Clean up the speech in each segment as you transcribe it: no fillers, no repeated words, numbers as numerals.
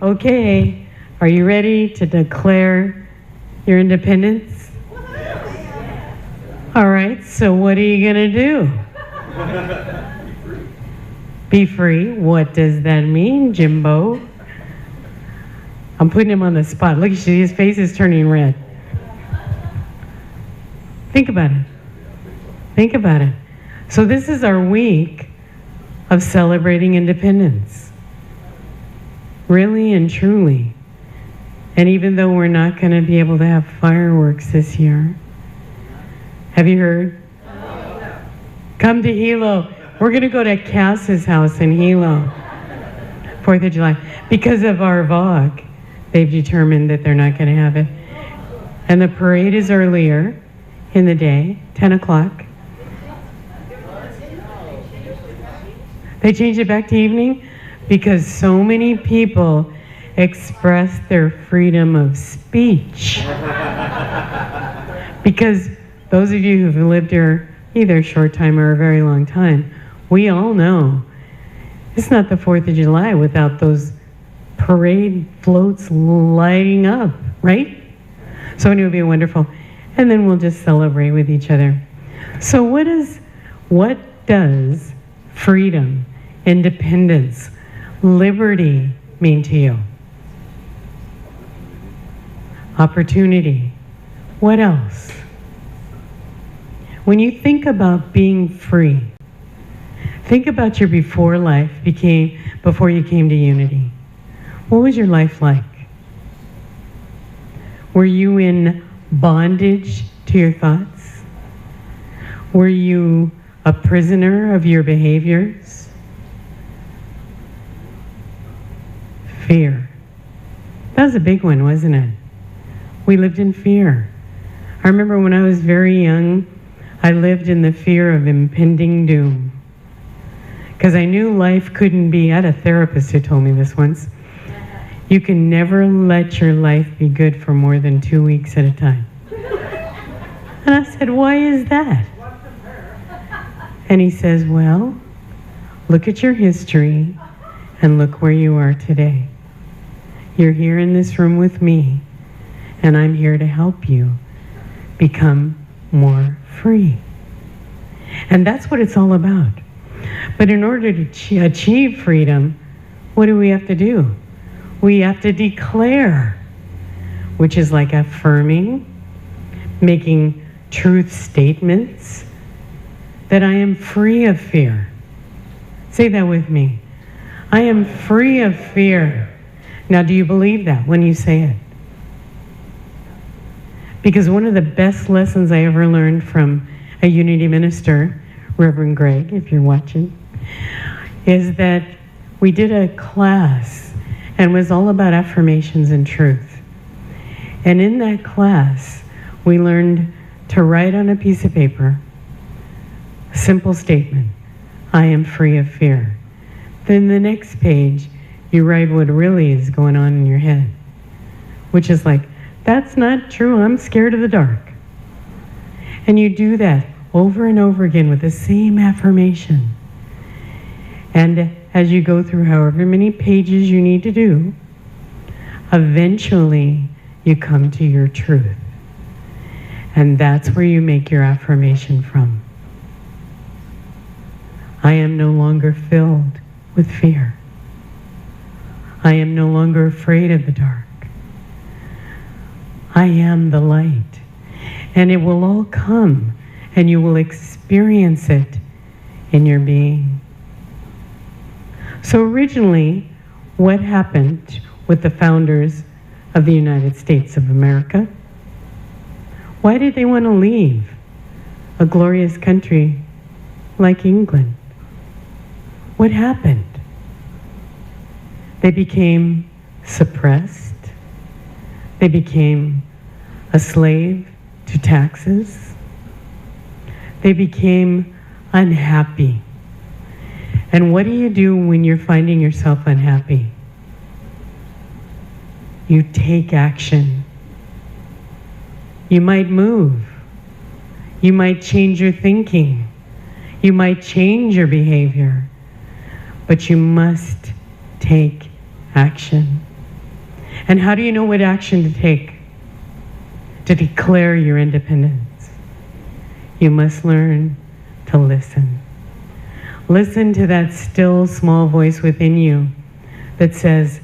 Okay, are you ready to declare your independence? All right, so what are you going to do? Be free. What does that mean, Jimbo? I'm putting him on the spot. Look, his face is turning red. Think about it. Think about it. So this is our week of celebrating independence. Really and truly. And even though we're not going to be able to have fireworks this year, have you heard? No. Come to Hilo. We're going to go to Cass's house in Hilo, 4th of July. Because of our VOG, they've determined that they're not going to have it. And the parade is earlier in the day, 10 o'clock. They changed it back to evening because so many people express their freedom of speech. Because those of you who've lived here either a short time or a very long time, we all know it's not the 4th of July without those parade floats lighting up, right? So it would be wonderful. And then we'll just celebrate with each other. So what does freedom, independence, liberty mean to you? Opportunity. What else? When you think about being free, think about your before life before you came to Unity. What was your life like? Were you in bondage to your thoughts? Were you a prisoner of your behaviors? Fear. That was a big one, wasn't it? We lived in fear. I remember when I was very young, I lived in the fear of impending doom. Because I knew life couldn't be, I had a therapist who told me this once, you can never let your life be good for more than 2 weeks at a time. And I said, why is that? And he says, well, look at your history and look where you are today. You're here in this room with me, and I'm here to help you become more free. And that's what it's all about. But in order to achieve freedom, what do we have to do? We have to declare, which is like affirming, making truth statements, that I am free of fear. Say that with me. I am free of fear. Now, do you believe that when you say it? Because one of the best lessons I ever learned from a Unity minister, Reverend Greg, if you're watching, is that we did a class and it was all about affirmations and truth. And in that class, we learned to write on a piece of paper a simple statement, I am free of fear. Then the next page, you write what really is going on in your head, which is like, that's not true, I'm scared of the dark. And you do that over and over again with the same affirmation. And as you go through however many pages you need to do, eventually you come to your truth. And that's where you make your affirmation from. I am no longer filled with fear. I am no longer afraid of the dark. I am the light. And it will all come, and you will experience it in your being. So originally, what happened with the founders of the United States of America? Why did they want to leave a glorious country like England? What happened? They became suppressed. They became a slave to taxes. They became unhappy. And what do you do when you're finding yourself unhappy? You take action. You might move. You might change your thinking. You might change your behavior. But you must take action. And how do you know what action to take to declare your independence? You must learn to listen. Listen to that still small voice within you that says,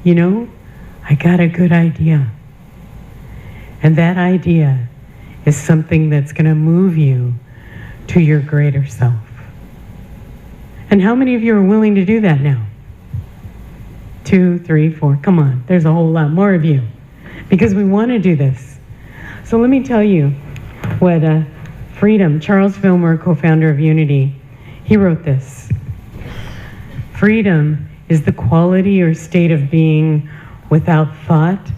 you know, I got a good idea. And that idea is something that's going to move you to your greater self. And how many of you are willing to do that now? 2, 3, 4. Come on, there's a whole lot more of you. Because we want to do this. So let me tell you what Freedom, Charles Fillmore, co-founder of Unity, he wrote this. Freedom is the quality or state of being without thought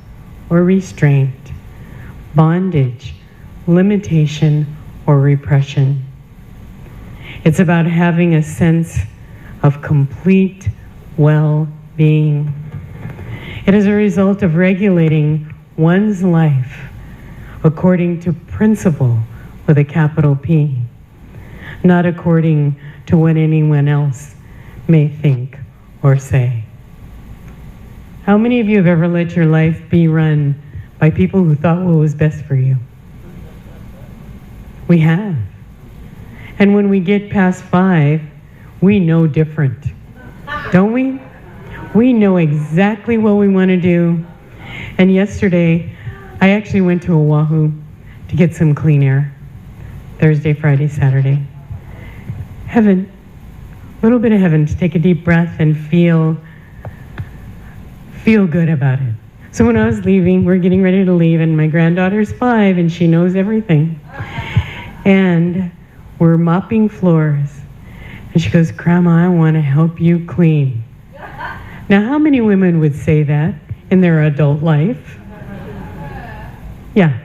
or restraint, bondage, limitation, or repression. It's about having a sense of complete well-being. It is a result of regulating one's life according to principle with a capital P, not according to what anyone else may think or say. How many of you have ever let your life be run by people who thought what was best for you? We have. And when we get past 5, we know different, don't we? We know exactly what we want to do. And yesterday, I actually went to Oahu to get some clean air. Thursday, Friday, Saturday. Heaven, a little bit of heaven, to take a deep breath and feel good about it. So when I was leaving, we're getting ready to leave, and my granddaughter's 5, and she knows everything. And we're mopping floors. And she goes, Grandma, I want to help you clean. Now, how many women would say that in their adult life? Yeah.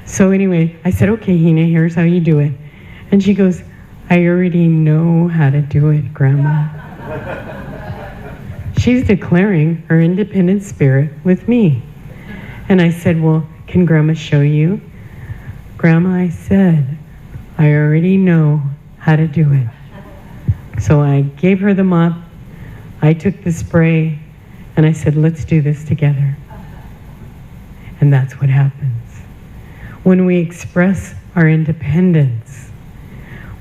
So anyway, I said, okay, Hina, here's how you do it. And she goes, I already know how to do it, Grandma. She's declaring her independent spirit with me. And I said, well, can Grandma show you? Grandma, I said, I already know how to do it. So I gave her the mop, I took the spray, and I said, let's do this together. And that's what happens. When we express our independence,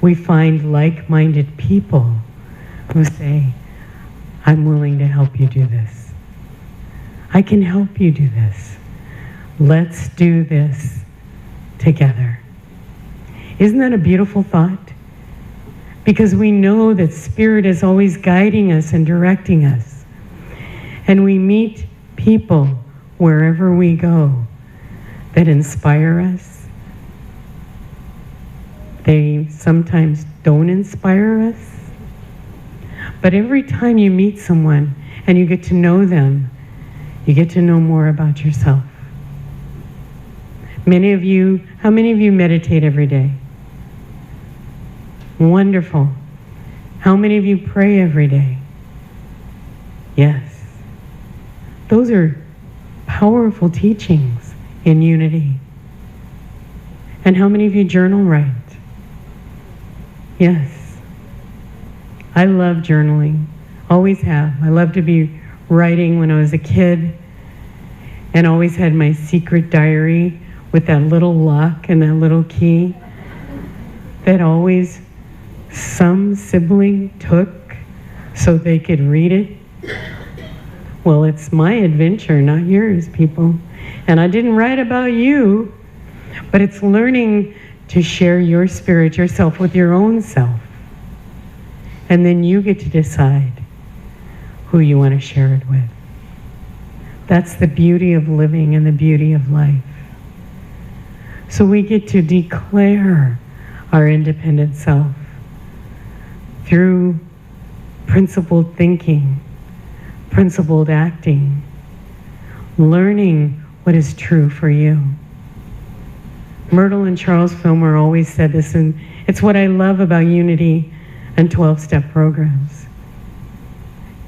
we find like-minded people who say, I'm willing to help you do this. I can help you do this. Let's do this together. Isn't that a beautiful thought? Because we know that Spirit is always guiding us and directing us. And we meet people wherever we go that inspire us. They sometimes don't inspire us. But every time you meet someone and you get to know them, you get to know more about yourself. Many of you, how many of you meditate every day? Wonderful. How many of you pray every day? Yes. Those are powerful teachings in Unity. And how many of you journal write? Yes. I love journaling. Always have. I loved to be writing when I was a kid, and always had my secret diary with that little lock and that little key that always some sibling took so they could read it. Well, it's my adventure, not yours, people. And I didn't write about you, but it's learning to share your spirit, yourself, with your own self. And then you get to decide who you want to share it with. That's the beauty of living and the beauty of life. So we get to declare our independent self through principled thinking, principled acting, learning what is true for you. Myrtle and Charles Fillmore always said this, and it's what I love about Unity and 12-step programs.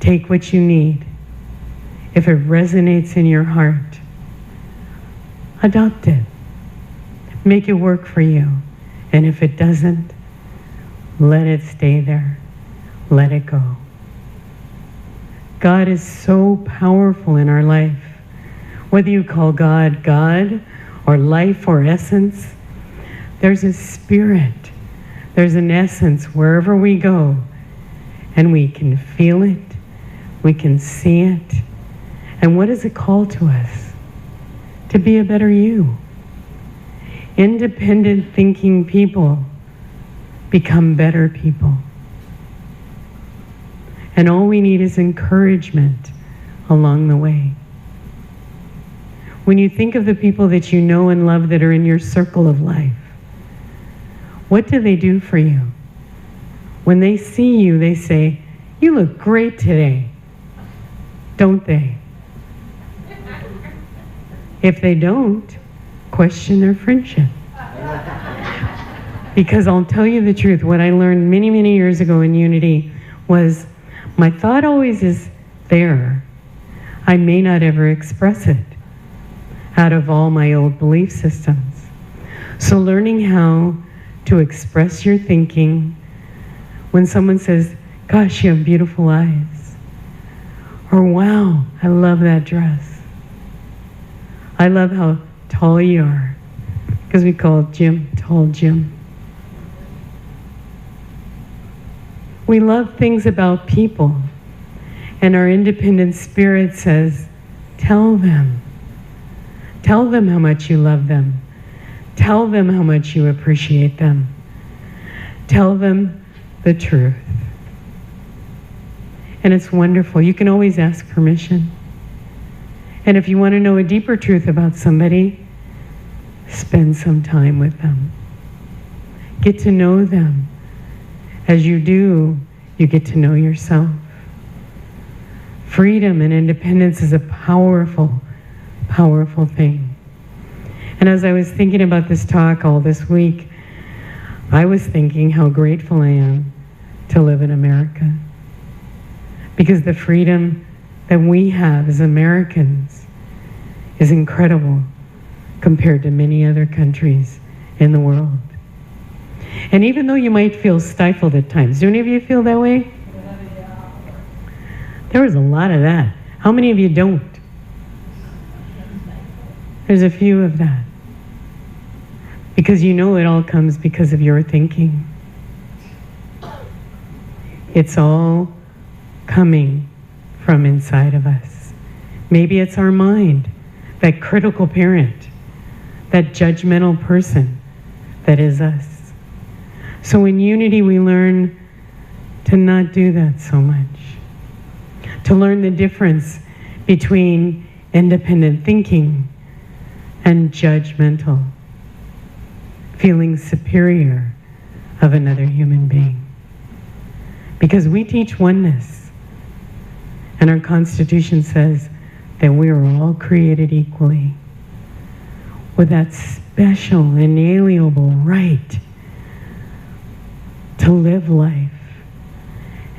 Take what you need. If it resonates in your heart, adopt it. Make it work for you. And if it doesn't, let it stay there. Let it go. God is so powerful in our life Whether you call God God or life or essence, there's a spirit, there's an essence wherever we go, and we can feel it, we can see it. And what does it call to us? To be a better you. Independent thinking people become better people. And all we need is encouragement along the way. When you think of the people that you know and love that are in your circle of life, what do they do for you? When they see you, they say, "You look great today," don't they? If they don't, question their friendship. Because I'll tell you the truth, what I learned many, many years ago in Unity was my thought always is there. I may not ever express it out of all my old belief systems. So learning how to express your thinking when someone says, "Gosh, you have beautiful eyes," or "Wow, I love that dress. I love how tall you are," because we call Jim Tall Jim. We love things about people, and our independent spirit says, tell them. Tell them how much you love them. Tell them how much you appreciate them. Tell them the truth. And it's wonderful. You can always ask permission. And if you want to know a deeper truth about somebody, spend some time with them. Get to know them. As you do, you get to know yourself. Freedom and independence is a powerful, powerful thing. And as I was thinking about this talk all this week, I was thinking how grateful I am to live in America. Because the freedom that we have as Americans is incredible compared to many other countries in the world. And even though you might feel stifled at times, do any of you feel that way? There was a lot of that. How many of you don't? There's a few of that. Because you know it all comes because of your thinking. It's all coming from inside of us. Maybe it's our mind, that critical parent, that judgmental person that is us. So in Unity we learn to not do that so much. To learn the difference between independent thinking and judgmental, feeling superior of another human being. Because we teach oneness, and our Constitution says that we are all created equally with that special, inalienable right to live life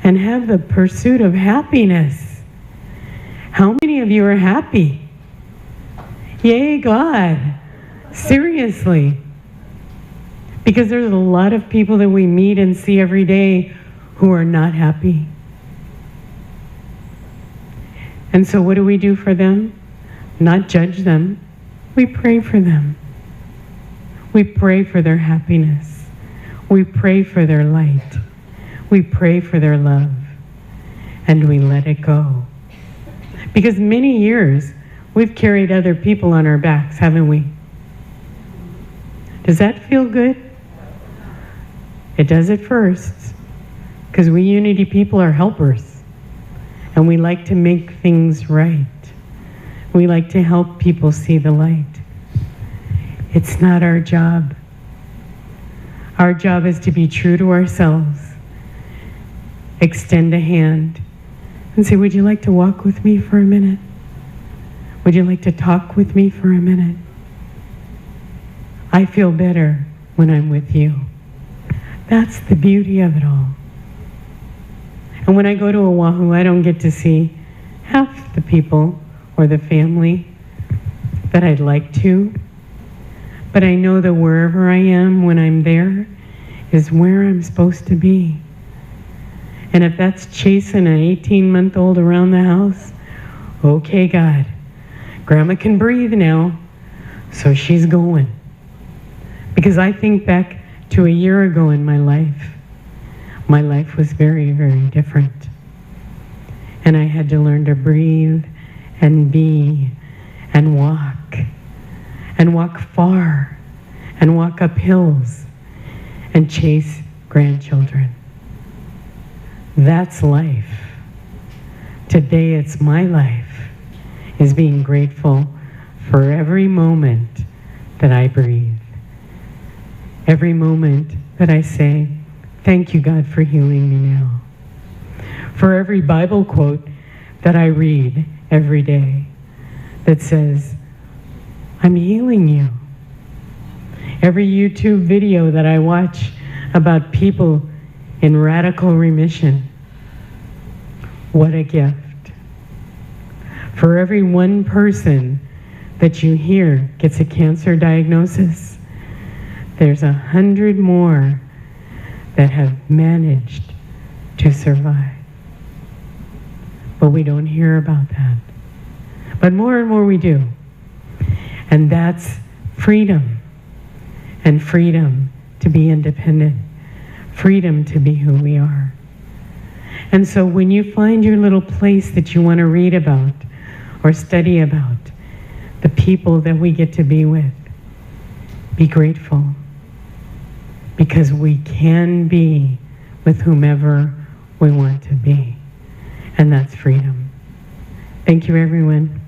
and have the pursuit of happiness. How many of you are happy? Yay, God. Seriously. Because there's a lot of people that we meet and see every day who are not happy. And so what do we do for them? Not judge them. We pray for them. We pray for their happiness. We pray for their light. We pray for their love. And we let it go. Because many years we've carried other people on our backs, haven't we? Does that feel good? It does at first. Because we Unity people are helpers. And we like to make things right. We like to help people see the light. It's not our job. Our job is to be true to ourselves. Extend a hand and say, would you like to walk with me for a minute? Would you like to talk with me for a minute? I feel better when I'm with you. That's the beauty of it all. And when I go to Oahu, I don't get to see half the people or the family that I'd like to. But I know that wherever I am when I'm there is where I'm supposed to be. And if that's chasing an 18-month-old around the house, okay, God, Grandma can breathe now, so she's going. Because I think back to a year ago in my life. My life was very, very different. And I had to learn to breathe and be and walk far, and walk up hills and chase grandchildren. That's life. Today it's my life, is being grateful for every moment that I breathe. Every moment that I say, thank you, God, for healing me now. For every Bible quote that I read every day that says, I'm healing you. Every YouTube video that I watch about people in radical remission. What a gift. For every one person that you hear gets a cancer diagnosis, there's 100 more that have managed to survive. But we don't hear about that. But more and more we do. And that's freedom. And freedom to be independent. Freedom to be who we are. And so when you find your little place that you want to read about or study about, the people that we get to be with, be grateful. Because we can be with whomever we want to be. And that's freedom. Thank you, everyone.